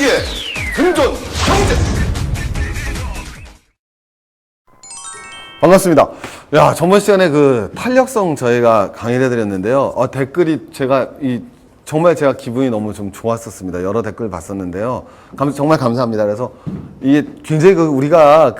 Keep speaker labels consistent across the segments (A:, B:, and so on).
A: 미식의 생존 경제. 반갑습니다. 야, 저번 시간에 그 탄력성 저희가 강의를 해드렸는데요. 댓글이 정말 제가 기분이 너무 좀 좋았었습니다. 여러 댓글 봤었는데요. 정말 감사합니다. 그래서 이게 굉장히 우리가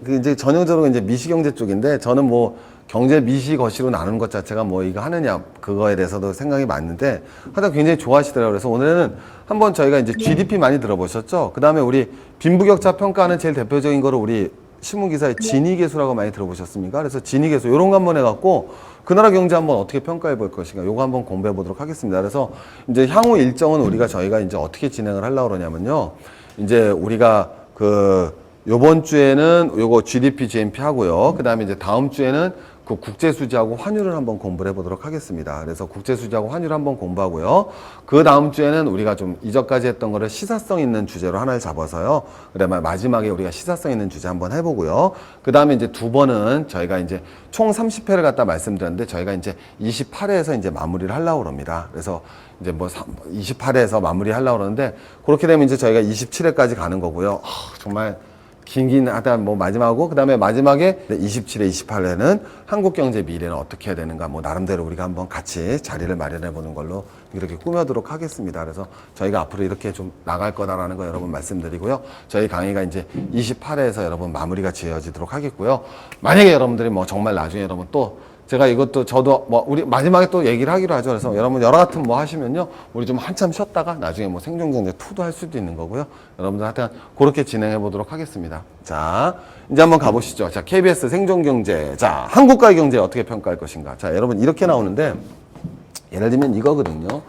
A: 이제 전형적으로 이제 미시경제 쪽인데, 저는 뭐 경제 미시 거시로 나누는 것 자체가 뭐 이거 하느냐 그거에 대해서도 생각이 많은데, 하여튼 굉장히 좋아하시더라고요. 그래서 오늘은 한번 저희가 이제 GDP 많이 들어보셨죠? 그 다음에 우리 빈부격차 평가하는 제일 대표적인 거를 우리 신문기사에 지니계수라고 많이 들어보셨습니까? 그래서 지니계수 요런 거 한번 해갖고 그 나라 경제 한번 어떻게 평가해 볼 것인가, 요거 한번 공부해 보도록 하겠습니다. 그래서 이제 향후 일정은 저희가 이제 어떻게 진행을 하려고 그러냐면요. 이제 우리가 요번 주에는 요거 GDP, GNP 하고요. 그 다음에 이제 다음 주에는 그 국제수지하고 환율을 한번 공부를 해보도록 하겠습니다. 그래서 국제수지하고 환율을 한번 공부하고요. 그 다음 주에는 우리가 좀 이전까지 했던 거를 시사성 있는 주제로 하나를 잡아서요. 그다음에 마지막에 우리가 시사성 있는 주제 한번 해보고요. 그 다음에 이제 두 번은 저희가 이제 총 30회를 갖다 말씀드렸는데, 저희가 이제 28회에서 이제 마무리를 하려고 합니다. 그래서 이제 뭐 28회에서 마무리 하려고 그러는데, 그렇게 되면 이제 저희가 27회까지 가는 거고요. 정말 긴긴 하다 뭐 마지막하고, 그 다음에 마지막에 27회, 28회는 한국경제 미래는 어떻게 해야 되는가, 뭐 나름대로 우리가 한번 같이 자리를 마련해 보는 걸로 이렇게 꾸며도록 하겠습니다. 그래서 저희가 앞으로 이렇게 좀 나갈 거다라는 거 여러분 말씀드리고요. 저희 강의가 이제 28회에서 여러분 마무리가 지어지도록 하겠고요. 만약에 여러분들이 뭐 정말 나중에 여러분 또 제가 이것도 저도 뭐 우리 마지막에 또 얘기를 하기로 하죠. 그래서 여러분 여러 같은 뭐 하시면요, 우리 좀 한참 쉬었다가 나중에 뭐 생존경제 2도 할 수도 있는 거고요. 여러분들 하여튼 그렇게 진행해 보도록 하겠습니다. 자, 이제 한번 가보시죠. 자, KBS 생존경제. 자, 한국과의 경제 어떻게 평가할 것인가. 자, 여러분 이렇게 나오는데, 예를 들면 이거거든요.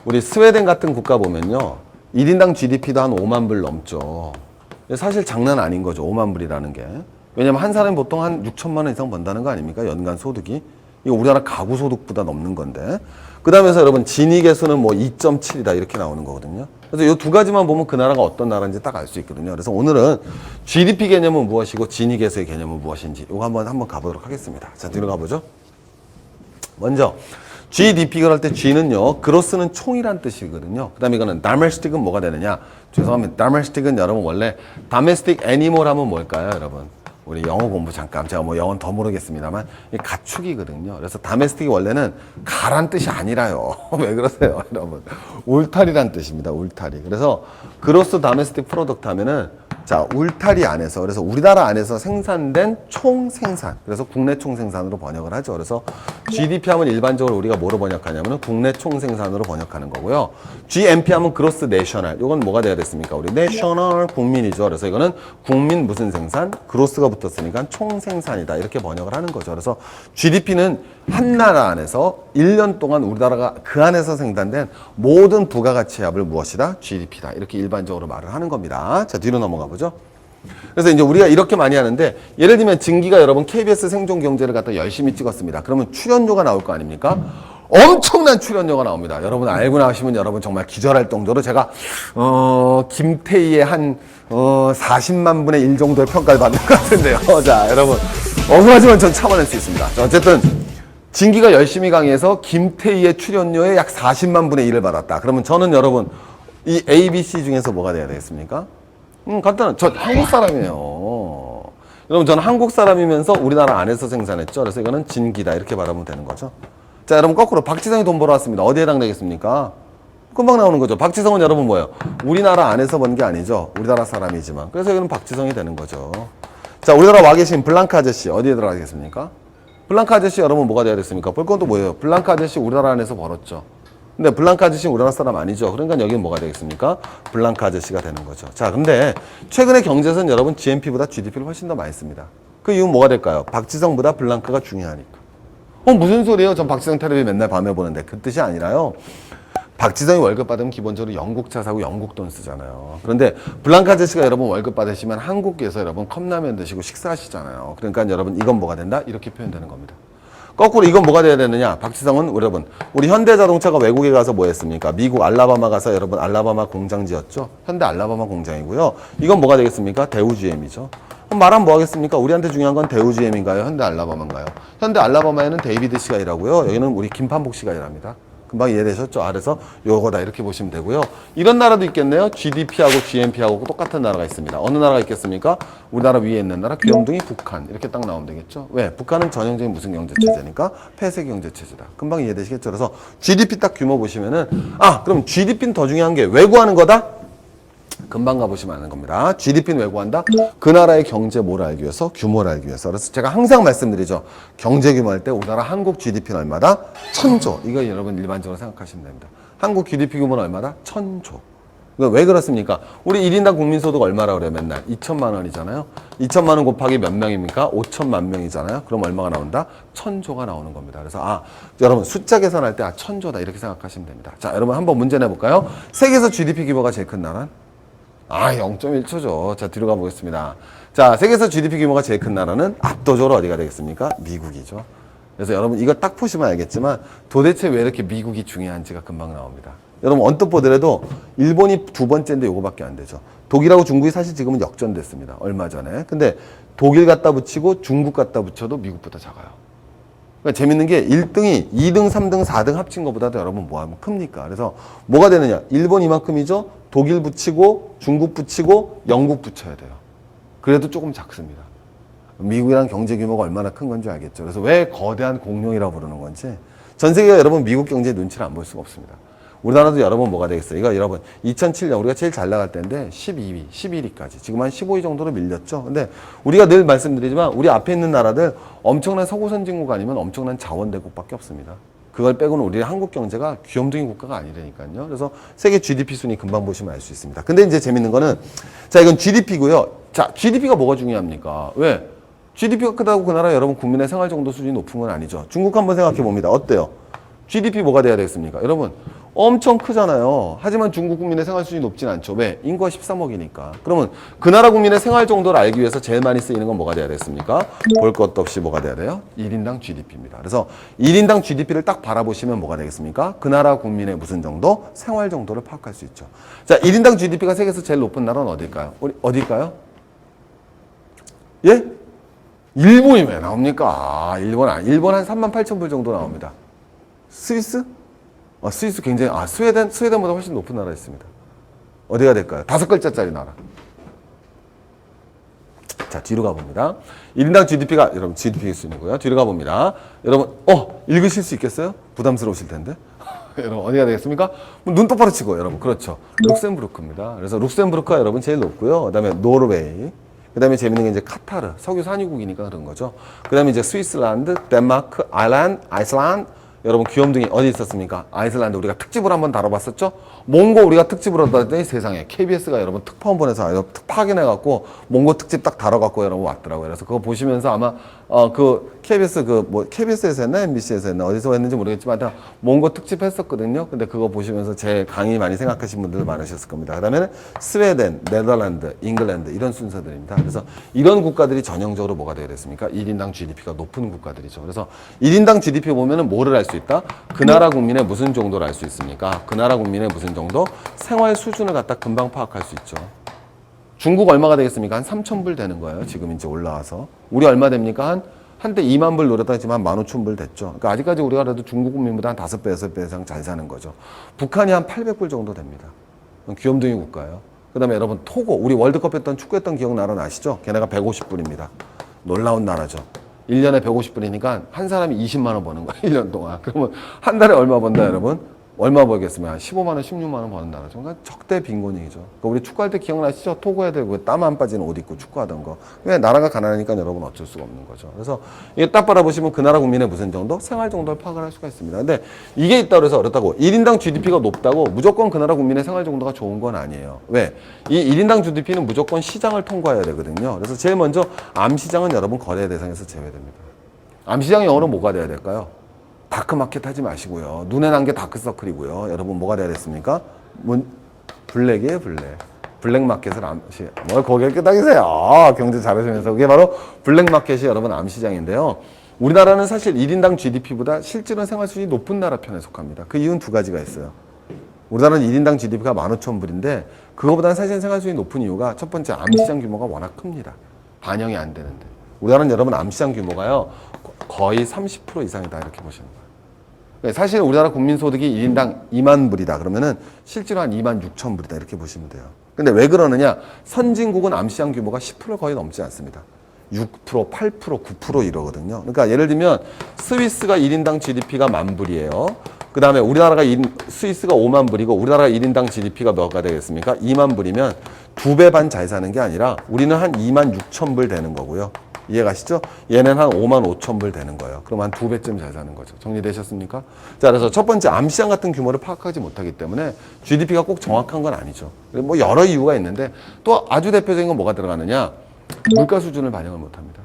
A: 우리 스웨덴 같은 국가 보면요, 1인당 GDP도 한 5만 불 넘죠. 사실 장난 아닌 거죠, 5만 불이라는 게. 왜냐면 한 사람이 보통 한 6천만 원 이상 번다는 거 아닙니까? 연간 소득이. 이거 우리나라 가구 소득보다 넘는 건데. 그 다음에서 여러분 지니계수는 뭐 2.7이다 이렇게 나오는 거거든요. 그래서 이 두 가지만 보면 그 나라가 어떤 나라인지 딱 알 수 있거든요. 그래서 오늘은 GDP 개념은 무엇이고 지니계수의 개념은 무엇인지 이거 한번 가보도록 하겠습니다. 자, 뒤로 가보죠. 먼저 GDP가 할 때 G는요, 그로스는 총이란 뜻이거든요. 그 다음에 이거는 domestic은 뭐가 되느냐. 죄송합니다. domestic은 여러분 원래 domestic animal 하면 뭘까요, 여러분? 우리 영어 공부 잠깐, 제가 뭐 영어는 더 모르겠습니다만 가축이거든요. 그래서 다메스틱이 원래는 가란 뜻이 아니라요. 왜 그러세요, 여러분? 울타리란 뜻입니다. 울타리. 그래서 그로스 다메스틱 프로덕트 하면은, 자, 울타리 안에서, 그래서 우리나라 안에서 생산된 총생산, 그래서 국내 총생산으로 번역을 하죠. 그래서 GDP 하면 일반적으로 우리가 뭐로 번역하냐면 국내 총생산으로 번역하는 거고요. GNP 하면 그로스 내셔널, 이건 뭐가 돼야 됐습니까? 우리 내셔널 국민이죠. 그래서 이거는 국민 무슨 생산, 그로스가 붙었으니까 총생산이다, 이렇게 번역을 하는 거죠. 그래서 GDP는 한 나라 안에서 1년 동안 우리나라가 그 안에서 생산된 모든 부가가치 합을 무엇이다? GDP다, 이렇게 일반적으로 말을 하는 겁니다. 자, 뒤로 넘어가 보죠. 그래서 이제 우리가 이렇게 많이 하는데, 예를 들면 진기가 여러분 KBS 생존경제를 갖다 열심히 찍었습니다. 그러면 출연료가 나올 거 아닙니까? 엄청난 출연료가 나옵니다. 여러분 알고 나시면 여러분 정말 기절할 정도로, 제가 김태희의 한 40만 분의 1 정도의 평가를 받는 것 같은데요. 자, 여러분 억울하지만 전 참아낼 수 있습니다. 자, 어쨌든 진기가 열심히 강의해서 김태희의 출연료의 약 40만 분의 1을 받았다. 그러면 저는 여러분 이 ABC 중에서 뭐가 돼야 되겠습니까? 간단한, 저 한국 사람이에요. 여러분 저는 한국 사람이면서 우리나라 안에서 생산했죠. 그래서 이거는 진기다, 이렇게 말하면 되는 거죠. 자, 여러분 거꾸로 박지성이 돈 벌어 왔습니다. 어디에 해당되겠습니까? 금방 나오는 거죠. 박지성은 여러분 뭐예요? 우리나라 안에서 번 게 아니죠. 우리나라 사람이지만. 그래서 이거는 박지성이 되는 거죠. 자, 우리나라 와 계신 블랑카 아저씨 어디에 들어가겠습니까? 블랑카 아저씨 여러분 뭐가 돼야 됐습니까? 볼 건 또 뭐예요? 블랑카 아저씨 우리나라 안에서 벌었죠. 근데 블랑카 아저씨는 우리나라 사람 아니죠. 그러니까 여기는 뭐가 되겠습니까? 블랑카 아저씨가 되는 거죠. 자, 근데 최근에 경제에서는 여러분 GNP보다 GDP를 훨씬 더 많이 씁니다. 그 이유는 뭐가 될까요? 박지성보다 블랑카가 중요하니까. 무슨 소리예요? 전 박지성 텔레비 맨날 밤에 보는데. 그 뜻이 아니라요. 박지성이 월급 받으면 기본적으로 영국 차 사고 영국 돈 쓰잖아요. 그런데 블랑카 아저씨가 여러분 월급 받으시면 한국에서 여러분 컵라면 드시고 식사하시잖아요. 그러니까 여러분 이건 뭐가 된다? 이렇게 표현되는 겁니다. 거꾸로 이건 뭐가 돼야 되느냐? 박지성은 여러분 우리 현대자동차가 외국에 가서 뭐 했습니까? 미국 알라바마 가서 여러분 알라바마 공장 지었죠? 현대 알라바마 공장이고요. 이건 뭐가 되겠습니까? 대우GM이죠. 그럼 말하면 뭐 하겠습니까? 우리한테 중요한 건 대우GM인가요? 현대 알라바마인가요? 현대 알라바마에는 데이비드 씨가 일하고요. 여기는 우리 김판복 씨가 일합니다. 금방 이해되셨죠? 그래서 요거다 이렇게 보시면 되고요. 이런 나라도 있겠네요. GDP하고 GNP하고 똑같은 나라가 있습니다. 어느 나라가 있겠습니까? 우리나라 위에 있는 나라 귀염둥이 북한 이렇게 딱 나오면 되겠죠. 왜? 북한은 전형적인 무슨 경제체제니까 폐쇄 경제체제다. 금방 이해되시겠죠? 그래서 GDP 딱 규모 보시면은 그럼 GDP는 더 중요한 게 외구하는 거다? 금방 가보시면 아는 겁니다. GDP는 외구한다? 그 나라의 경제 뭐를 알기 위해서? 규모를 알기 위해서. 그래서 제가 항상 말씀드리죠. 경제 규모 할 때 우리나라 한국 GDP는 얼마다? 1000조. 이거 여러분 일반적으로 생각하시면 됩니다. 한국 GDP 규모는 얼마다? 1000조. 왜 그렇습니까? 우리 1인당 국민소득 얼마라고 그래요, 맨날? 2천만 원이잖아요. 2천만 원 곱하기 몇 명입니까? 5천만 명이잖아요. 그럼 얼마가 나온다? 1000조가 나오는 겁니다. 그래서 여러분 숫자 계산할 때 1000조다 이렇게 생각하시면 됩니다. 자, 여러분 한번 문제 내볼까요? 세계에서 GDP 규모가 제일 큰 나라는? 0.1초죠. 자, 뒤로 가보겠습니다. 자, 세계에서 GDP 규모가 제일 큰 나라는 압도적으로 어디가 되겠습니까? 미국이죠. 그래서 여러분 이거 딱 보시면 알겠지만 도대체 왜 이렇게 미국이 중요한지가 금방 나옵니다. 여러분 언뜻 보더라도 일본이 두 번째인데 요거밖에 안 되죠. 독일하고 중국이 사실 지금은 역전됐습니다. 얼마 전에. 근데 독일 갖다 붙이고 중국 갖다 붙여도 미국보다 작아요. 그러니까 재밌는 게 1등이 2등, 3등, 4등 합친 것보다도 여러분 뭐 하면 큽니까? 그래서 뭐가 되느냐? 일본 이만큼이죠. 독일 붙이고 중국 붙이고 영국 붙여야 돼요. 그래도 조금 작습니다. 미국이랑 경제 규모가 얼마나 큰 건지 알겠죠. 그래서 왜 거대한 공룡이라고 부르는 건지 전 세계가 여러분 미국 경제의 눈치를 안 볼 수가 없습니다. 우리나라도 여러분 뭐가 되겠어요? 이거 여러분 2007년 우리가 제일 잘 나갈 때인데 12위, 11위까지 지금 한 15위 정도로 밀렸죠. 근데 우리가 늘 말씀드리지만 우리 앞에 있는 나라들 엄청난 서구 선진국 아니면 엄청난 자원대국밖에 없습니다. 그걸 빼고는 우리 한국 경제가 귀염둥이 국가가 아니라니까요. 그래서 세계 GDP 순위 금방 보시면 알 수 있습니다. 근데 이제 재밌는 거는 자 이건 GDP고요. 자 GDP가 뭐가 중요합니까? 왜? GDP가 크다고 그 나라 여러분 국민의 생활 정도 수준이 높은 건 아니죠. 중국 한번 생각해 봅니다. 어때요? GDP 뭐가 돼야 되겠습니까? 여러분 엄청 크잖아요. 하지만 중국 국민의 생활 수준이 높진 않죠. 왜? 인구가 13억이니까. 그러면 그 나라 국민의 생활 정도를 알기 위해서 제일 많이 쓰이는 건 뭐가 돼야 되겠습니까? 볼 것도 없이 뭐가 돼야 돼요? 1인당 GDP입니다. 그래서 1인당 GDP를 딱 바라보시면 뭐가 되겠습니까? 그 나라 국민의 무슨 정도? 생활 정도를 파악할 수 있죠. 자, 1인당 GDP가 세계에서 제일 높은 나라는 어딜까요? 어딜까요? 예? 일본이 왜 나옵니까? 일본 한 38,000불 정도 나옵니다. 스위스? 스위스 굉장히, 스웨덴보다 훨씬 높은 나라 있습니다. 어디가 될까요? 5글자짜리 나라. 자, 뒤로 가봅니다. 1인당 GDP가, 여러분, GDP 순이고요. 뒤로 가봅니다. 여러분, 읽으실 수 있겠어요? 부담스러우실 텐데. 여러분, 어디가 되겠습니까? 눈 똑바로 치고, 여러분. 그렇죠. 룩셈부르크입니다. 그래서 룩셈부르크가 여러분 제일 높고요. 그 다음에 노르웨이. 그 다음에 재밌는 게 이제 카타르. 석유 산유국이니까 그런 거죠. 그 다음에 이제 스위스란드, 덴마크, 아이슬란드. 여러분 귀염둥이 어디 있었습니까? 아이슬란드 우리가 특집을 한번 다뤄봤었죠? 몽고 우리가 특집을 하더니 세상에 KBS가 여러분 특파 한 번 해서 파견해갖고 몽고 특집 딱 다뤄갖고 여러분 왔더라고요. 그래서 그거 보시면서 아마 KBS에서 했나 MBC에서 했나 어디서 했는지 모르겠지만 하여튼 몽고 특집 했었거든요. 근데 그거 보시면서 제 강의 많이 생각하신 분들 많으셨을 겁니다. 그 다음에는 스웨덴, 네덜란드, 잉글랜드 이런 순서들입니다. 그래서 이런 국가들이 전형적으로 뭐가 되어야 됐습니까? 1인당 GDP가 높은 국가들이죠. 그래서 1인당 GDP 보면은 뭐를 알 수 있다? 그 나라 국민의 무슨 정도를 알 수 있습니까? 그 나라 국민의 무슨 정도? 생활 수준을 갖다 금방 파악할 수 있죠. 중국 얼마가 되겠습니까? 한 3,000불 되는 거예요. 지금 이제 올라와서. 우리 얼마 됩니까? 한때 2만 불 노렸다 했지만 15,000불 됐죠. 그러니까 아직까지 우리가 그래도 중국 국민보다 한 5배, 6배 이상 잘 사는 거죠. 북한이 한 800불 정도 됩니다. 귀염둥이 국가예요. 그 다음에 여러분 토고, 우리 월드컵 했던 축구했던 기억나는 아시죠? 걔네가 150불입니다. 놀라운 나라죠. 1년에 150불이니까 한 사람이 20만 원 버는 거야, 1년 동안. 그러면 한 달에 얼마 번다, 여러분? 얼마 벌겠으면 한 15만 원, 16만 원 버는 나라죠. 그러니까 적대 빈곤이죠. 그러니까 우리 축구할 때 기억나시죠? 토고 애들 땀 안 빠지는 옷 입고 축구하던 거. 왜 나라가 가난하니까 여러분 어쩔 수가 없는 거죠. 그래서 이게 딱 바라보시면 그 나라 국민의 무슨 정도? 생활 정도를 파악을 할 수가 있습니다. 근데 이게 있다고 해서 어렵다고 1인당 GDP가 높다고 무조건 그 나라 국민의 생활 정도가 좋은 건 아니에요. 왜? 이 1인당 GDP는 무조건 시장을 통과해야 되거든요. 그래서 제일 먼저 암시장은 여러분 거래 대상에서 제외됩니다. 암시장 영어로 뭐가 돼야 될까요? 다크마켓 하지 마시고요. 눈에 난 게 다크서클이고요. 여러분 뭐가 돼야 됐습니까? 블랙이에요, 블랙. 블랙마켓을 암시. 뭘 거기에 끄덕이세요. 경제 잘하시면서. 그게 바로 블랙마켓이 여러분 암시장인데요. 우리나라는 사실 1인당 GDP보다 실질은 생활 수준이 높은 나라 편에 속합니다. 그 이유는 두 가지가 있어요. 우리나라는 1인당 GDP가 15,000불인데 그거보다는 사실 생활 수준이 높은 이유가 첫 번째 암시장 규모가 워낙 큽니다. 반영이 안 되는데. 우리나라는 여러분 암시장 규모가요. 거의 30% 이상이다 이렇게 보시는 거예요. 사실 우리나라 국민소득이 1인당 2만 불이다. 그러면은 실제로 한 2만 6천 불이다. 이렇게 보시면 돼요. 근데 왜 그러느냐? 선진국은 암시장 규모가 10% 거의 넘지 않습니다. 6%, 8%, 9% 이러거든요. 그러니까 예를 들면 스위스가 1인당 GDP가 만 불이에요. 그 다음에 스위스가 5만 불이고 우리나라가 1인당 GDP가 몇가 되겠습니까? 2만 불이면 2배 반 잘 사는 게 아니라 우리는 한 2만 6천 불 되는 거고요. 이해가시죠? 얘는 한 5만 5천 불 되는 거예요. 그럼 한 2배쯤 잘 사는 거죠. 정리되셨습니까? 자, 그래서 첫 번째 암시장 같은 규모를 파악하지 못하기 때문에 GDP가 꼭 정확한 건 아니죠. 뭐 여러 이유가 있는데 또 아주 대표적인 건 뭐가 들어가느냐? 물가 수준을 반영을 못합니다.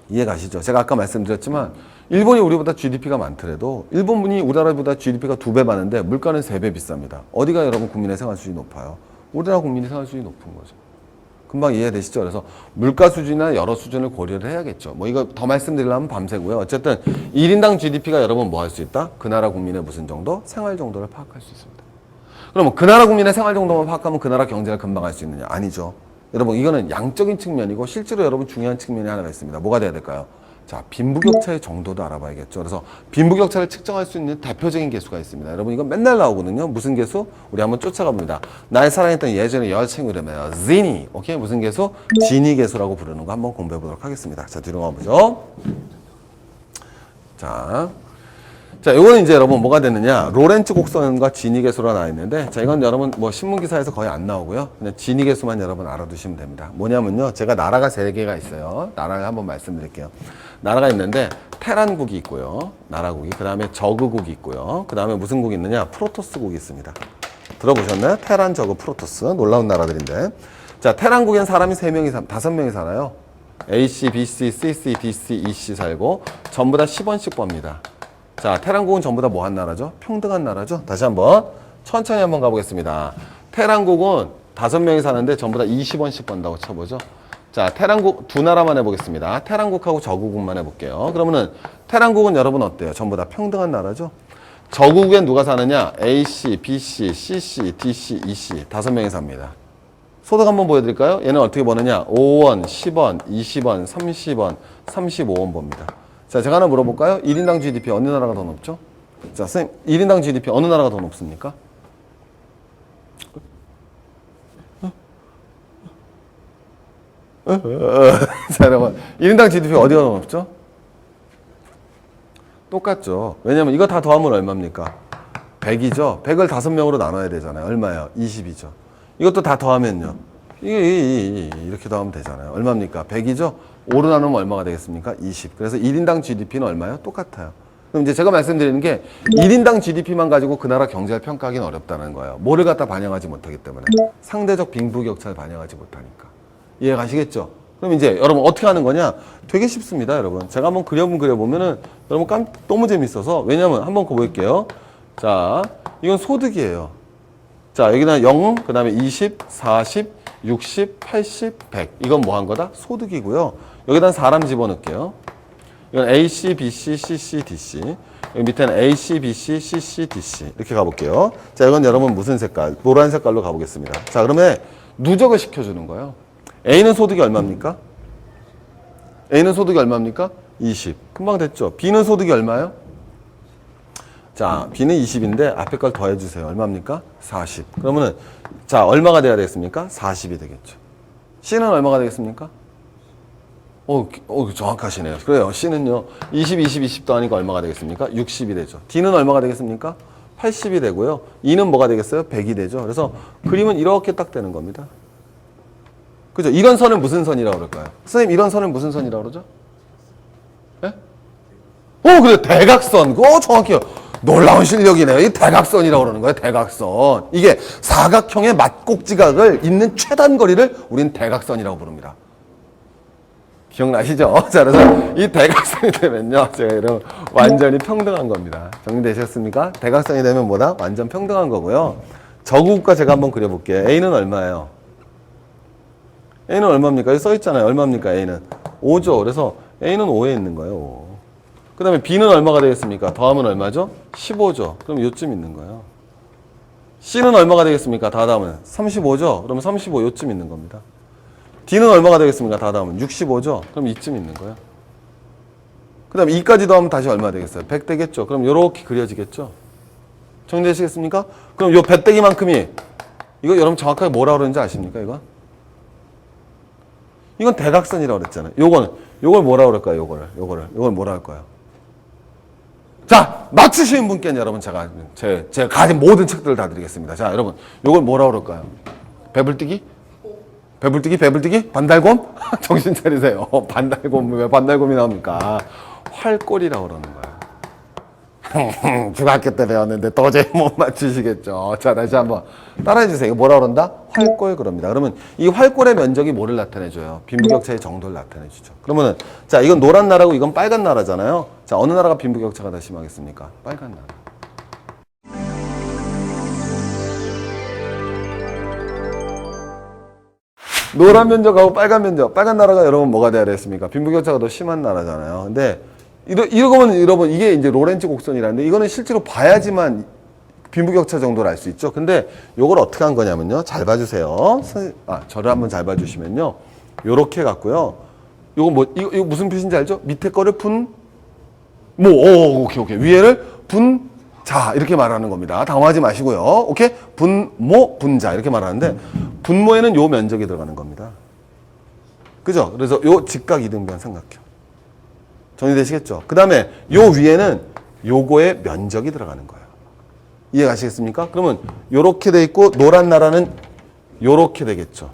A: 이해가시죠? 제가 아까 말씀드렸지만 일본이 우리보다 GDP가 많더라도 일본분이 우리나라보다 GDP가 2배 많은데 물가는 3배 비쌉니다. 어디가 여러분 국민의 생활 수준이 높아요? 우리나라 국민의 생활 수준이 높은 거죠. 금방 이해되시죠? 그래서 물가 수준이나 여러 수준을 고려를 해야겠죠. 뭐 이거 더 말씀드리려면 밤새고요. 어쨌든 1인당 GDP가 여러분 뭐 할 수 있다? 그 나라 국민의 무슨 정도? 생활 정도를 파악할 수 있습니다. 그러면 그 나라 국민의 생활 정도만 파악하면 그 나라 경제를 금방 할 수 있느냐? 아니죠. 여러분 이거는 양적인 측면이고 실제로 여러분 중요한 측면이 하나가 있습니다. 뭐가 돼야 될까요? 자, 빈부격차의 정도도 알아봐야겠죠. 그래서 빈부격차를 측정할 수 있는 대표적인 계수가 있습니다. 여러분 이거 맨날 나오거든요. 무슨 계수? 우리 한번 쫓아가 봅니다. 날 사랑했던 예전에 여자친구 이름이에요. 지니. 오케이? 무슨 계수? 지니 계수라고 부르는 거 한번 공부해 보도록 하겠습니다. 자, 뒤로 가보죠. 자, 요거는 이제 여러분 뭐가 되느냐? 로렌츠 곡선과 지니 계수가 나와 있는데, 자, 이건 여러분 뭐 신문 기사에서 거의 안 나오고요. 그냥 지니 계수만 여러분 알아두시면 됩니다. 뭐냐면요. 제가 나라가 3개가 있어요. 나라를 한번 말씀드릴게요. 나라가 있는데, 테란국이 있고요. 나라국이. 그 다음에 저그국이 있고요. 그 다음에 무슨 국이 있느냐? 프로토스국이 있습니다. 들어보셨나요? 테란, 저그, 프로토스. 놀라운 나라들인데. 자, 테란국엔 사람이 5명이 살아요. AC, BC, CC, DC, EC 살고, 전부 다 10원씩 법니다. 자, 테란국은 전부 다 뭐 한 나라죠? 평등한 나라죠? 다시 한번 천천히 한번 가보겠습니다. 테란국은 5명이 사는데 전부 다 20원씩 번다고 쳐보죠. 자, 테란국 두 나라만 해보겠습니다. 테란국하고 저구국만 해볼게요. 그러면은 테란국은 여러분 어때요? 전부 다 평등한 나라죠? 저구국엔 누가 사느냐? AC, BC, CC, DC, EC 5명이 삽니다. 소득 한번 보여드릴까요? 얘는 어떻게 버느냐? 5원, 10원, 20원, 30원, 35원 봅니다. 자, 제가 하나 물어볼까요? 1인당 GDP 어느 나라가 더 높죠? 자, 선생님, 1인당 GDP 어느 나라가 더 높습니까? 자, 여러분, 1인당 GDP 어디가 더 높죠? 똑같죠. 왜냐면 이거 다 더하면 얼마입니까? 100이죠? 100을 5명으로 나눠야 되잖아요. 얼마예요? 20이죠. 이것도 다 더하면요. 이렇게 더하면 되잖아요. 얼마입니까? 100이죠? 5로 나누면 얼마가 되겠습니까? 20. 그래서 1인당 GDP는 얼마요? 똑같아요. 그럼 이제 제가 말씀드리는 게 1인당 GDP만 가지고 그 나라 경제를 평가하기는 어렵다는 거예요. 뭐를 갖다 반영하지 못하기 때문에. 상대적 빈부격차를 반영하지 못하니까. 이해 가시겠죠? 그럼 이제 여러분 어떻게 하는 거냐? 되게 쉽습니다, 여러분. 제가 한번 그려보면은 여러분 너무 재밌어서. 왜냐면 한번 보여볼게요. 자, 이건 소득이에요. 자, 여기다 0, 그 다음에 20, 40, 60, 80, 100. 이건 뭐 한 거다? 소득이고요. 여기다 사람 집어넣을게요. 이건 AC, BC, CC, DC. 여기 밑에는 AC, BC, CC, DC. 이렇게 가볼게요. 자, 이건 여러분 무슨 색깔? 노란 색깔로 가보겠습니다. 자, 그러면 누적을 시켜주는 거예요. A는 소득이 얼마입니까? A는 소득이 얼마입니까? 20. 금방 됐죠? B는 소득이 얼마예요? 자, B는 20인데 앞에 걸 더해주세요. 얼마입니까? 40. 그러면은, 자, 얼마가 돼야 되겠습니까? 40이 되겠죠. C는 얼마가 되겠습니까? 정확하시네요. 그래요. C는요, 20 더하니까 얼마가 되겠습니까? 60이 되죠. D는 얼마가 되겠습니까? 80이 되고요. E는 뭐가 되겠어요? 100이 되죠. 그래서 그림은 이렇게 딱 되는 겁니다. 그죠? 이런 선을 무슨 선이라고 그럴까요? 선생님, 이런 선을 무슨 선이라고 그러죠? 예? 그래, 대각선. 정확해요. 놀라운 실력이네요. 이 대각선이라고 그러는 거예요. 대각선. 이게 사각형의 맞꼭지각을 잇는 최단 거리를 우린 대각선이라고 부릅니다. 기억나시죠? 자, 그래서 이 대각선이 되면요. 제가 이런 완전히 평등한 겁니다. 정리되셨습니까? 대각선이 되면 뭐다? 완전 평등한 거고요. 저구국가 제가 한번 그려볼게요. A는 얼마예요? A는 얼마입니까? 여기 써있잖아요. 얼마입니까? A는 5죠. 그래서 A는 5에 있는 거예요. 5. 그 다음에 B는 얼마가 되겠습니까? 더하면 얼마죠? 15죠. 그럼 요쯤 있는 거예요. C는 얼마가 되겠습니까? 다 더하면 35죠. 그럼 35 요쯤 있는 겁니다. D는 얼마가 되겠습니까? 다 더하면 65죠. 그럼 이쯤 있는 거예요. 그 다음에 2까지 더하면 다시 얼마 되겠어요? 100 되겠죠? 그럼 요렇게 그려지겠죠? 정리되시겠습니까? 그럼 요 배때기만큼이, 이거 여러분 정확하게 뭐라 그러는지 아십니까, 이거? 이건 대각선이라고 그랬잖아요. 요걸 뭐라 그럴까요, 요걸 뭐라 할까요? 자, 맞추시는 분께는 여러분 제가 가진 모든 책들을 다 드리겠습니다. 자, 여러분, 요걸 뭐라 그럴까요? 배불뛰기? 배불뛰기? 반달곰? 정신 차리세요. 반달곰, 왜 반달곰이 나옵니까? 활골이라고 그러는 거예요. 중학교 때 배웠는데 도저히 못 맞추시겠죠. 자, 다시 한번 따라해 주세요. 이거 뭐라 그런다? 활골 그럽니다. 그러면 이 활골의 면적이 뭐를 나타내줘요? 빈부격차의 정도를 나타내주죠. 그러면은, 자, 이건 노란 나라고 이건 빨간 나라잖아요. 자, 어느 나라가 빈부격차가 더 심하겠습니까? 빨간 나라. 노란 면적하고 빨간 면적, 빨간 나라가 여러분 뭐가 돼야 되겠습니까? 빈부격차가 더 심한 나라잖아요. 근데 이러면 여러분 이게 이제 로렌츠 곡선이라는데 이거는 실제로 봐야지만 빈부격차 정도를 알 수 있죠. 근데 요걸 어떻게 한 거냐면요. 잘 봐주세요. 저를 한번 잘 봐주시면요. 요렇게 갖고요. 이거 무슨 표시인지 알죠? 밑에 거를 오케이. 위에를 자, 이렇게 말하는 겁니다. 당황하지 마시고요. 오케이? 분자, 이렇게 말하는데, 분모에는 요 면적이 들어가는 겁니다. 그죠? 그래서 요 직각 이등변 삼각형. 정리되시겠죠? 그 다음에 요 위에는 요거의 면적이 들어가는 거예요. 이해 가시겠습니까? 그러면 요렇게 돼 있고, 노란 나라는 요렇게 되겠죠.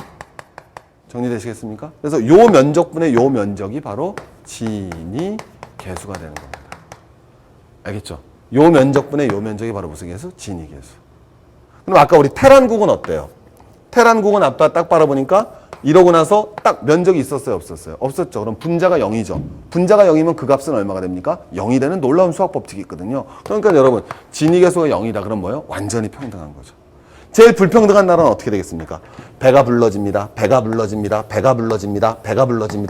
A: 정리되시겠습니까? 그래서 요 면적분의 요 면적이 바로 진이 계수가 되는 겁니다. 알겠죠? 요 면적분의 요 면적이 바로 무슨 계수? 진이 계수. 그럼 아까 우리 테란국은 어때요? 테란국은 아까 딱 바라보니까 이러고 나서 딱 면적이 있었어요? 없었어요? 없었죠. 그럼 분자가 0이죠. 분자가 0이면 그 값은 얼마가 됩니까? 0이 되는 놀라운 수학 법칙이 있거든요. 그러니까 여러분 진이 계수가 0이다. 그럼 뭐예요? 완전히 평등한 거죠. 제일 불평등한 나라는 어떻게 되겠습니까? 배가 불러집니다.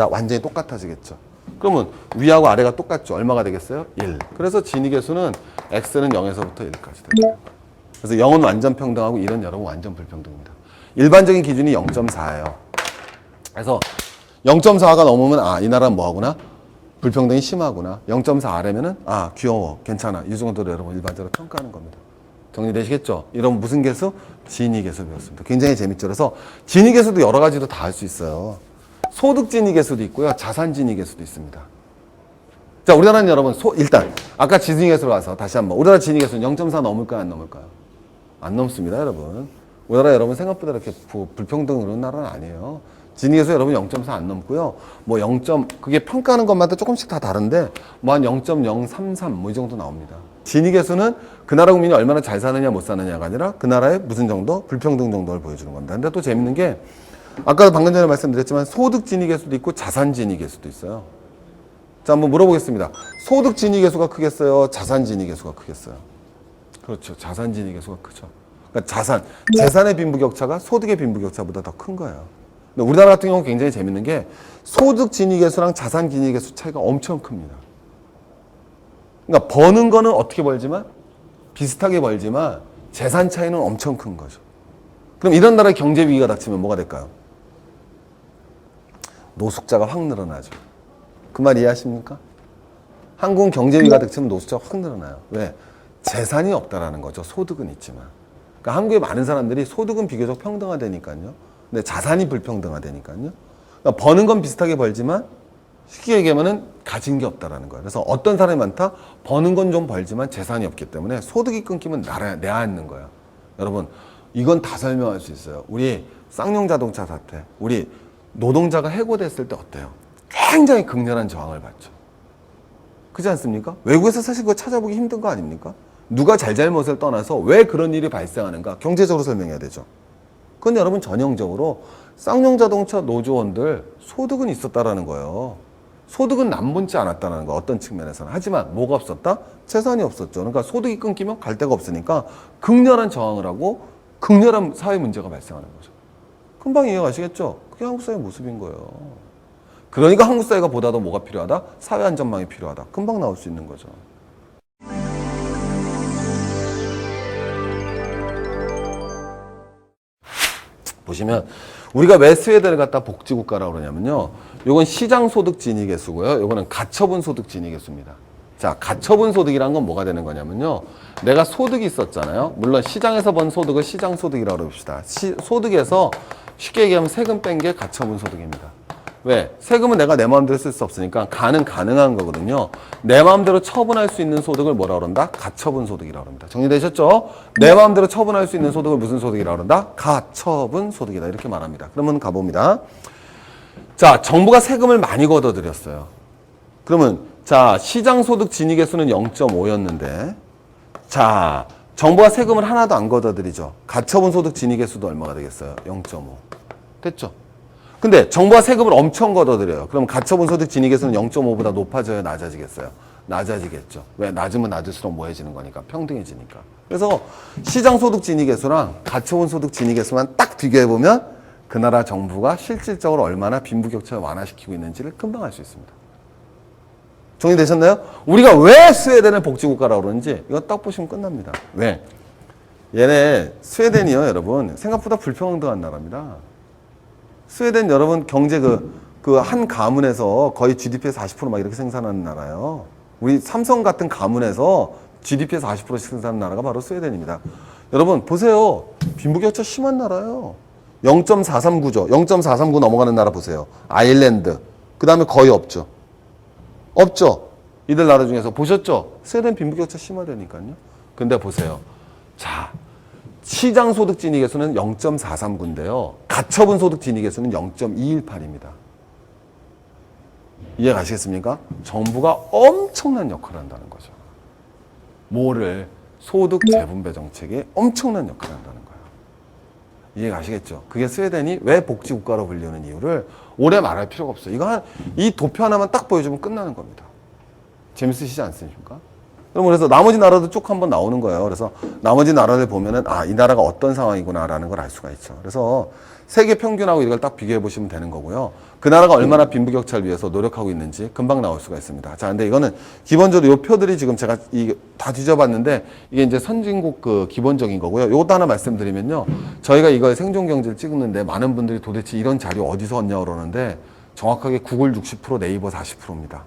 A: 완전히 똑같아지겠죠. 그러면 위하고 아래가 똑같죠. 얼마가 되겠어요? 1. 그래서 진위계수는 x는 0에서부터 1까지 됩니다. 그래서 0은 완전 평등하고 1은 여러분 완전 불평등입니다. 일반적인 기준이 0.4예요. 그래서 0.4가 넘으면 이 나라는 뭐하구나? 불평등이 심하구나. 0.4 아래면은 귀여워, 괜찮아. 이 정도로 여러분 일반적으로 평가하는 겁니다. 정리되시겠죠? 이런 무슨 계수? 진위계수 배웠습니다. 굉장히 재밌죠. 그래서 진위계수도 여러 가지로 다 할 수 있어요. 소득 진위계수도 있고요. 자산 진위계수도 있습니다. 자, 우리나라는 여러분 일단 아까 진위계수로 와서 다시 한번 우리나라 진위계수는 0.4 넘을까요? 안 넘을까요? 안 넘습니다, 여러분. 우리나라 여러분 생각보다 이렇게 불평등한 나라는 아니에요. 진위계수 여러분 0.4 안 넘고요. 그게 평가하는 것마다 조금씩 다 다른데 한 0.033 이 정도 나옵니다. 진위계수는 그 나라 국민이 얼마나 잘 사느냐 못 사느냐가 아니라 그 나라의 무슨 정도? 불평등 정도를 보여주는 겁니다. 근데 또 재밌는 게 아까도 방금 전에 말씀드렸지만 소득 진위계수도 있고 자산 진위계수도 있어요. 자, 한번 물어보겠습니다. 소득 진위계수가 크겠어요? 자산 진위계수가 크겠어요? 그렇죠. 자산 진위계수가 크죠. 그러니까 재산의 빈부격차가 소득의 빈부격차보다 더 큰 거예요. 근데 우리나라 같은 경우는 굉장히 재밌는 게 소득 진위계수랑 자산 진위계수 차이가 엄청 큽니다. 그러니까 버는 거는 어떻게 벌지만 비슷하게 벌지만 재산 차이는 엄청 큰 거죠. 그럼 이런 나라의 경제 위기가 닥치면 뭐가 될까요? 노숙자가 확 늘어나죠. 그 말 이해하십니까? 한국은 경제 위기가 닥치면 노숙자가 확 늘어나요. 왜? 재산이 없다라는 거죠. 소득은 있지만. 그러니까 한국의 많은 사람들이 소득은 비교적 평등화되니까요. 근데 자산이 불평등화되니까요. 그러니까 버는 건 비슷하게 벌지만 쉽게 얘기하면은 가진 게 없다라는 거예요. 그래서 어떤 사람이 많다? 버는 건 좀 벌지만 재산이 없기 때문에 소득이 끊기면 내야 있는 거예요. 여러분, 이건 다 설명할 수 있어요. 우리 쌍용 자동차 사태, 우리 노동자가 해고됐을 때 어때요? 굉장히 극렬한 저항을 받죠. 그렇지 않습니까? 외국에서 사실 그거 찾아보기 힘든 거 아닙니까? 누가 잘잘못을 떠나서 왜 그런 일이 발생하는가 경제적으로 설명해야 되죠. 그건 여러분 전형적으로 쌍용 자동차 노조원들 소득은 있었다라는 거예요. 소득은 남분치 않았다는 거 어떤 측면에서는. 하지만 뭐가 없었다? 재산이 없었죠. 그러니까 소득이 끊기면 갈 데가 없으니까 극렬한 저항을 하고 극렬한 사회 문제가 발생하는 거죠. 금방 이해가시겠죠? 그게 한국 사회의 모습인 거예요. 그러니까 한국 사회가 보다 더 뭐가 필요하다? 사회 안전망이 필요하다. 금방 나올 수 있는 거죠. 보시면 우리가 왜 스웨덴을 갖다 복지국가라고 그러냐면요. 요건 시장소득 진위계수고요. 요거는 가처분 소득 진위계수입니다. 자, 가처분 소득이란 건 뭐가 되는 거냐면요. 내가 소득이 있었잖아요. 물론 시장에서 번 소득을 시장소득이라고 그럽시다. 소득에서 쉽게 얘기하면 세금 뺀 게 가처분 소득입니다. 왜? 세금은 내가 내 마음대로 쓸 수 없으니까 가능한 거거든요. 내 마음대로 처분할 수 있는 소득을 뭐라 그런다? 가처분 소득이라고 합니다. 정리되셨죠? 내 마음대로 처분할 수 있는 소득을 무슨 소득이라고 그런다? 가처분 소득이다. 이렇게 말합니다. 그러면 가봅니다. 자, 정부가 세금을 많이 걷어들였어요. 그러면 자, 시장소득 진위계수는 0.5였는데 자, 정부가 세금을 하나도 안 걷어들이죠. 가처분 소득 진위계수도 얼마가 되겠어요? 0.5. 됐죠? 근데 정부가 세금을 엄청 걷어들여요. 그럼 가처분 소득 진위계수는 0.5보다 높아져요? 낮아지겠어요? 낮아지겠죠. 왜? 낮으면 낮을수록 뭐해지는 거니까? 평등해지니까. 그래서 시장소득 진위계수랑 가처분 소득 진위계수만 딱 비교해보면 그 나라 정부가 실질적으로 얼마나 빈부격차를 완화시키고 있는지를 금방 알 수 있습니다. 정리되셨나요? 우리가 왜 스웨덴을 복지국가라고 그러는지 이거 딱 보시면 끝납니다. 왜? 얘네 스웨덴이요, 여러분. 생각보다 불평등한 나라입니다. 스웨덴 여러분 경제 그 한 가문에서 거의 GDP의 40% 이렇게 생산하는 나라예요. 우리 삼성 같은 가문에서 GDP의 40%씩 생산하는 나라가 바로 스웨덴입니다. 여러분 보세요. 빈부격차 심한 나라예요. 0.439죠. 0.439 넘어가는 나라 보세요. 아일랜드. 그 다음에 거의 없죠. 없죠. 이들 나라 중에서 보셨죠? 스웨덴 빈부격차 심하다니까요. 근데 보세요. 자, 시장소득 진위계수는 0.439인데요. 가처분 소득 진위계수는 0.218입니다. 이해 가시겠습니까? 정부가 엄청난 역할을 한다는 거죠. 뭐를? 소득 재분배 정책에 엄청난 역할을 한다는 거예요. 이해 가시겠죠? 그게 스웨덴이 왜 복지국가로 불리는 이유를 오래 말할 필요가 없어요. 이 도표 하나만 딱 보여주면 끝나는 겁니다. 재밌으시지 않습니까? 그래서 나머지 나라도 쭉 한번 나오는 거예요. 그래서 나머지 나라들 보면은 이 나라가 어떤 상황이구나라는 걸 알 수가 있죠. 그래서 세계 평균하고 이걸 딱 비교해 보시면 되는 거고요. 그 나라가 얼마나 빈부격차를 위해서 노력하고 있는지 금방 나올 수가 있습니다. 자, 근데 이거는 기본적으로 요 표들이 지금 제가 다 뒤져봤는데 이게 이제 선진국 그 기본적인 거고요. 요것도 하나 말씀드리면요. 저희가 이걸 생존경제를 찍는데 많은 분들이 도대체 이런 자료 어디서 얻냐고 그러는데 정확하게 구글 60%, 네이버 40%입니다.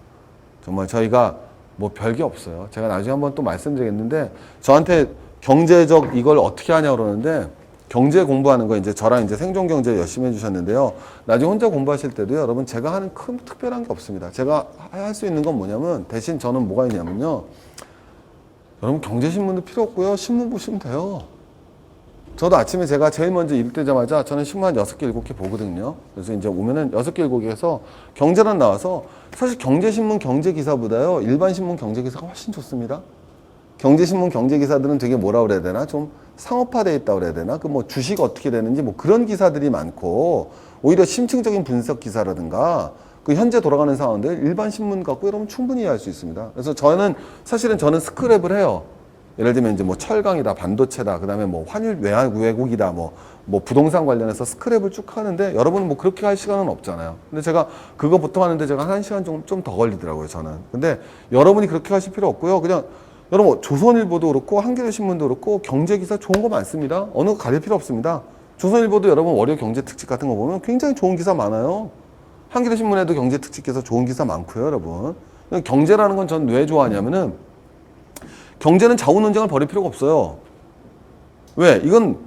A: 정말 저희가 뭐 별게 없어요. 제가 나중에 한번 또 말씀드리겠는데 저한테 경제적 이걸 어떻게 하냐고 그러는데 경제 공부하는 거 이제 저랑 이제 생존 경제 열심히 해주셨는데요. 나중에 혼자 공부하실 때도 여러분 제가 하는 큰 특별한 게 없습니다. 제가 할 수 있는 건 뭐냐면 대신 저는 뭐가 있냐면요. 여러분 경제신문도 필요 없고요. 신문 보시면 돼요. 저도 아침에 제가 제일 먼저 일 뜨자마자 저는 신문 한 6개, 7개 보거든요. 그래서 이제 오면은 6개, 7개에서 경제란 나와서 사실 경제신문 경제기사보다요. 일반 신문 경제기사가 훨씬 좋습니다. 경제신문 경제기사들은 되게 뭐라 그래야 되나? 좀 상업화되어 있다고 그래야 되나? 그 뭐 주식 어떻게 되는지 뭐 그런 기사들이 많고 오히려 심층적인 분석 기사라든가 그 현재 돌아가는 상황들 일반 신문 갖고 여러분 충분히 이해할 수 있습니다. 그래서 저는 사실은 스크랩을 해요. 예를 들면 이제 뭐 철강이다, 반도체다, 그 다음에 뭐 환율 외국이다, 뭐 부동산 관련해서 스크랩을 쭉 하는데 여러분은 뭐 그렇게 할 시간은 없잖아요. 근데 제가 그거 보통 하는데 제가 한 1시간 좀 더 걸리더라고요, 저는. 근데 여러분이 그렇게 하실 필요 없고요. 그냥 여러분 조선일보도 그렇고 한겨레신문도 그렇고 경제기사 좋은 거 많습니다. 어느 거 가릴 필요 없습니다. 조선일보도 여러분 월요 경제 특집 같은 거 보면 굉장히 좋은 기사 많아요. 한겨레신문에도 경제 특집 기사 좋은 기사 많고요, 여러분. 경제라는 건 전 왜 좋아하냐면은 경제는 자우 논쟁을 벌일 필요가 없어요. 왜? 이건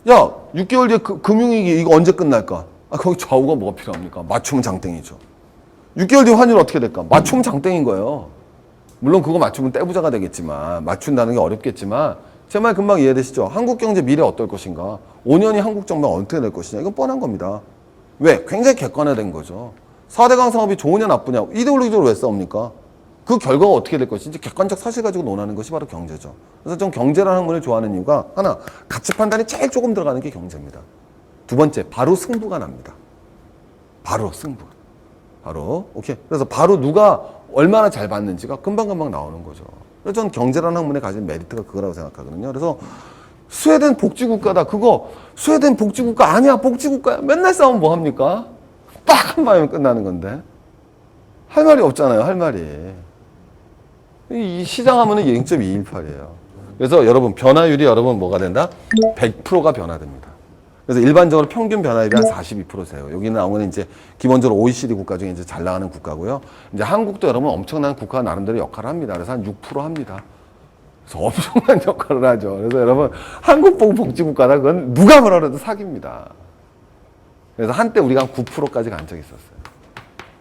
A: 6개월 뒤에 금융위기 이거 언제 끝날까? 거기 좌우가 뭐가 필요합니까? 맞추면 장땡이죠. 6개월 뒤에 환율 어떻게 될까? 맞추면 장땡인 거예요. 물론 그거 맞추면 떼부자가 되겠지만 맞춘다는 게 어렵겠지만 제 말 금방 이해되시죠? 한국 경제 미래 어떨 것인가? 5년이 한국 정부가 어떻게 될 것이냐? 이건 뻔한 겁니다. 왜? 굉장히 객관화된 거죠. 4대강 사업이 좋으냐 나쁘냐? 이데올로기적으로 왜 싸웁니까? 그 결과가 어떻게 될 것인지 객관적 사실 가지고 논하는 것이 바로 경제죠. 그래서 전 경제라는 학문을 좋아하는 이유가 하나, 가치 판단이 제일 조금 들어가는 게 경제입니다. 두 번째, 바로 승부가 납니다. 바로 승부. 바로 오케이. 그래서 바로 누가 얼마나 잘 받는지가 금방금방 나오는 거죠. 그래서 전 경제라는 학문에 가진 메리트가 그거라고 생각하거든요. 그래서 스웨덴 복지국가다. 그거 스웨덴 복지국가 아니야. 복지국가야. 맨날 싸우면 뭐 합니까? 딱 한 방이면 끝나는 건데. 할 말이 없잖아요. 할 말이. 이 시장 하면은 0.218이에요. 그래서 여러분 변화율이 여러분 뭐가 된다? 100%가 변화됩니다. 그래서 일반적으로 평균 변화율이 한 42%세요. 여기는 나오는 이제 기본적으로 OECD 국가 중에 이제 잘 나가는 국가고요. 이제 한국도 여러분 엄청난 국가가 나름대로 역할을 합니다. 그래서 한 6% 합니다. 그래서 엄청난 역할을 하죠. 그래서 여러분 한국 보고 복지국가다 그건 누가 뭐라 그래도 사기입니다. 그래서 한때 우리가 한 9%까지 간 적이 있었어요.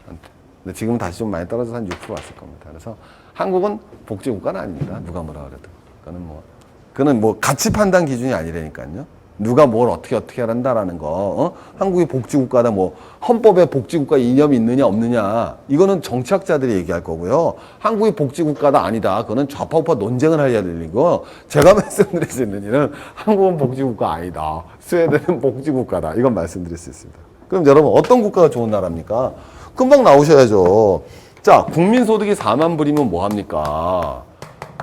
A: 한때. 근데 지금은 다시 좀 많이 떨어져서 한 6% 왔을 겁니다. 그래서 한국은 복지국가는 아닙니다. 누가 뭐라 그래도. 그거는 뭐 가치 판단 기준이 아니라니까요. 누가 뭘 어떻게 한다라는 거. 한국이 복지국가다 뭐 헌법에 복지국가 이념이 있느냐 없느냐. 이거는 정치학자들이 얘기할 거고요. 한국이 복지국가다 아니다. 그거는 좌파우파 논쟁을 해야 되고 제가 말씀드릴 수 있는 일은 한국은 복지국가 아니다. 스웨덴은 복지국가다. 이건 말씀드릴 수 있습니다. 그럼 여러분 어떤 국가가 좋은 나라입니까? 금방 나오셔야죠. 자, 국민소득이 4만 불이면 뭐합니까?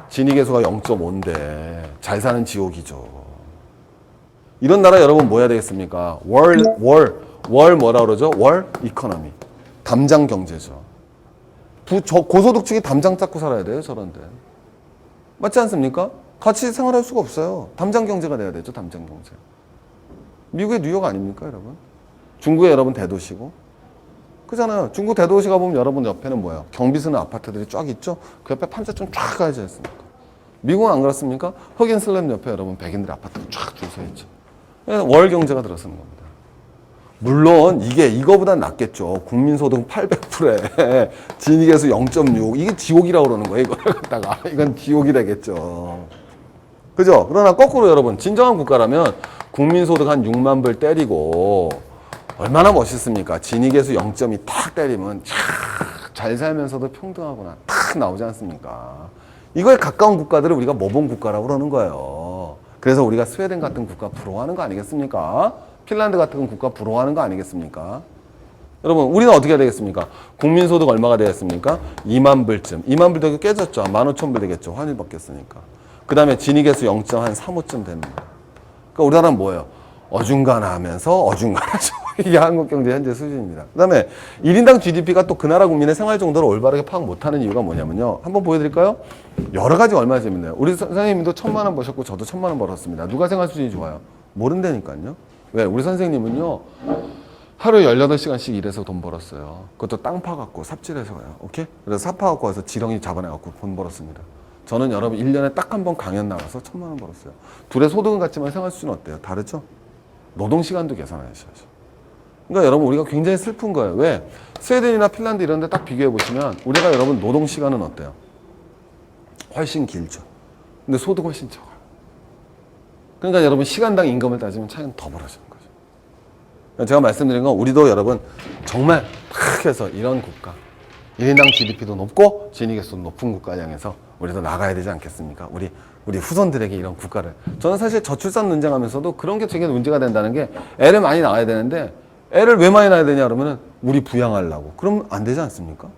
A: 진위계수가 0.5인데 잘 사는 지옥이죠. 이런 나라 여러분 뭐 해야 되겠습니까? 월 뭐라 그러죠? 월 이코노미. 담장 경제죠. 고소득층이 담장 잡고 살아야 돼요, 저런데. 맞지 않습니까? 같이 생활할 수가 없어요. 담장 경제가 돼야 되죠, 담장 경제. 미국의 뉴욕 아닙니까, 여러분? 중국의 여러분 대도시고. 그잖아요. 중국 대도시 가보면 여러분 옆에는 뭐예요? 경비 쓰는 아파트들이 쫙 있죠? 그 옆에 판자촌 쫙 가야지 않습니까? 미국은 안 그렇습니까? 흑인 슬램 옆에 여러분 백인들 아파트가 쫙 줄 서 있죠. 월 경제가 들어서는 겁니다. 물론 이거보단 낫겠죠. 국민소득 800%에 진위계수 0.6 이게 지옥이라고 그러는 거예요. 이걸 갖다가 이건 지옥이 되겠죠. 그죠? 그러나 거꾸로 여러분 진정한 국가라면 국민소득 한 6만 불 때리고 얼마나 멋있습니까? 진위계수 0.2 탁 때리면 잘 살면서도 평등하구나 탁 나오지 않습니까? 이거에 가까운 국가들을 우리가 모범 국가라고 그러는 거예요. 그래서 우리가 스웨덴 같은 국가 부러워하는 거 아니겠습니까? 핀란드 같은 국가 부러워하는 거 아니겠습니까? 여러분 우리는 어떻게 해야 되겠습니까? 국민소득 얼마가 되겠습니까? 2만 불쯤. 2만 불 되게 깨졌죠. 15,000불 되겠죠. 환율 바뀌었으니까. 그 다음에 진위계수 0.35쯤 됩니다. 그러니까 우리나라는 뭐예요? 어중간하면서 어중간하죠. 이게 한국 경제 현재 수준입니다. 그 다음에 1인당 GDP가 또 그 나라 국민의 생활 정도를 올바르게 파악 못하는 이유가 뭐냐면요. 한번 보여드릴까요? 여러 가지 얼마나 재밌네요. 우리 선생님도 1,000만 원 버셨고 저도 1,000만 원 벌었습니다. 누가 생활 수준이 좋아요? 모른다니까요. 왜? 우리 선생님은요. 하루에 18시간씩 일해서 돈 벌었어요. 그것도 땅 파갖고 삽질해서요. 오케이? 그래서 삽 파갖고 와서 지렁이 잡아내갖고 돈 벌었습니다. 저는 여러분 1년에 딱 한 번 강연 나가서 1,000만 원 벌었어요. 둘의 소득은 같지만 생활 수준은 어때요? 다르죠? 노동시간도 계산하셔야죠. 그러니까 여러분 우리가 굉장히 슬픈 거예요. 왜? 스웨덴이나 핀란드 이런 데 딱 비교해 보시면 우리가 여러분 노동시간은 어때요? 훨씬 길죠. 근데 소득 훨씬 적어요. 그러니까 여러분 시간당 임금을 따지면 차이는 더 벌어지는 거죠. 제가 말씀드린 건 우리도 여러분 정말 탁 해서 이런 국가 1인당 GDP도 높고 진위계수도 높은 국가를 향해서 우리도 나가야 되지 않겠습니까? 우리 후손들에게 이런 국가를. 저는 사실 저출산 논쟁하면서도 그런 게 되게 문제가 된다는 게 애를 많이 낳아야 되는데 애를 왜 많이 낳아야 되냐 그러면은 우리 부양하려고. 그럼 안 되지 않습니까?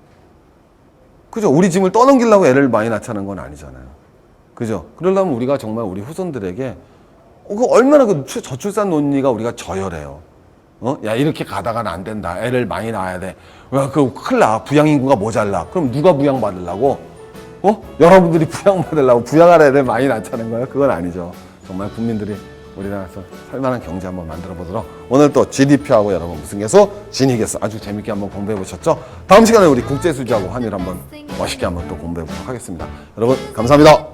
A: 그죠? 우리 짐을 떠넘기려고 애를 많이 낳자는 건 아니잖아요. 그죠? 그러려면 우리가 정말 우리 후손들에게 그 얼마나 그 저출산 논리가 우리가 저열해요. 야, 이렇게 가다가는 안 된다. 애를 많이 낳아야 돼. 야, 그 큰일 나. 부양 인구가 모자라. 그럼 누가 부양받으려고? 여러분들이 부양받으려고 부양할 애를 많이 낳자는 거예요? 그건 아니죠. 정말 국민들이 우리나라에서 살만한 경제 한번 만들어 보도록 오늘 또 GDP하고 여러분 무슨 계수? 진위계수 아주 재밌게 한번 공부해 보셨죠? 다음 시간에 우리 국제수지하고 환율 한번 멋있게 한번 또 공부해 보도록 하겠습니다. 여러분 감사합니다.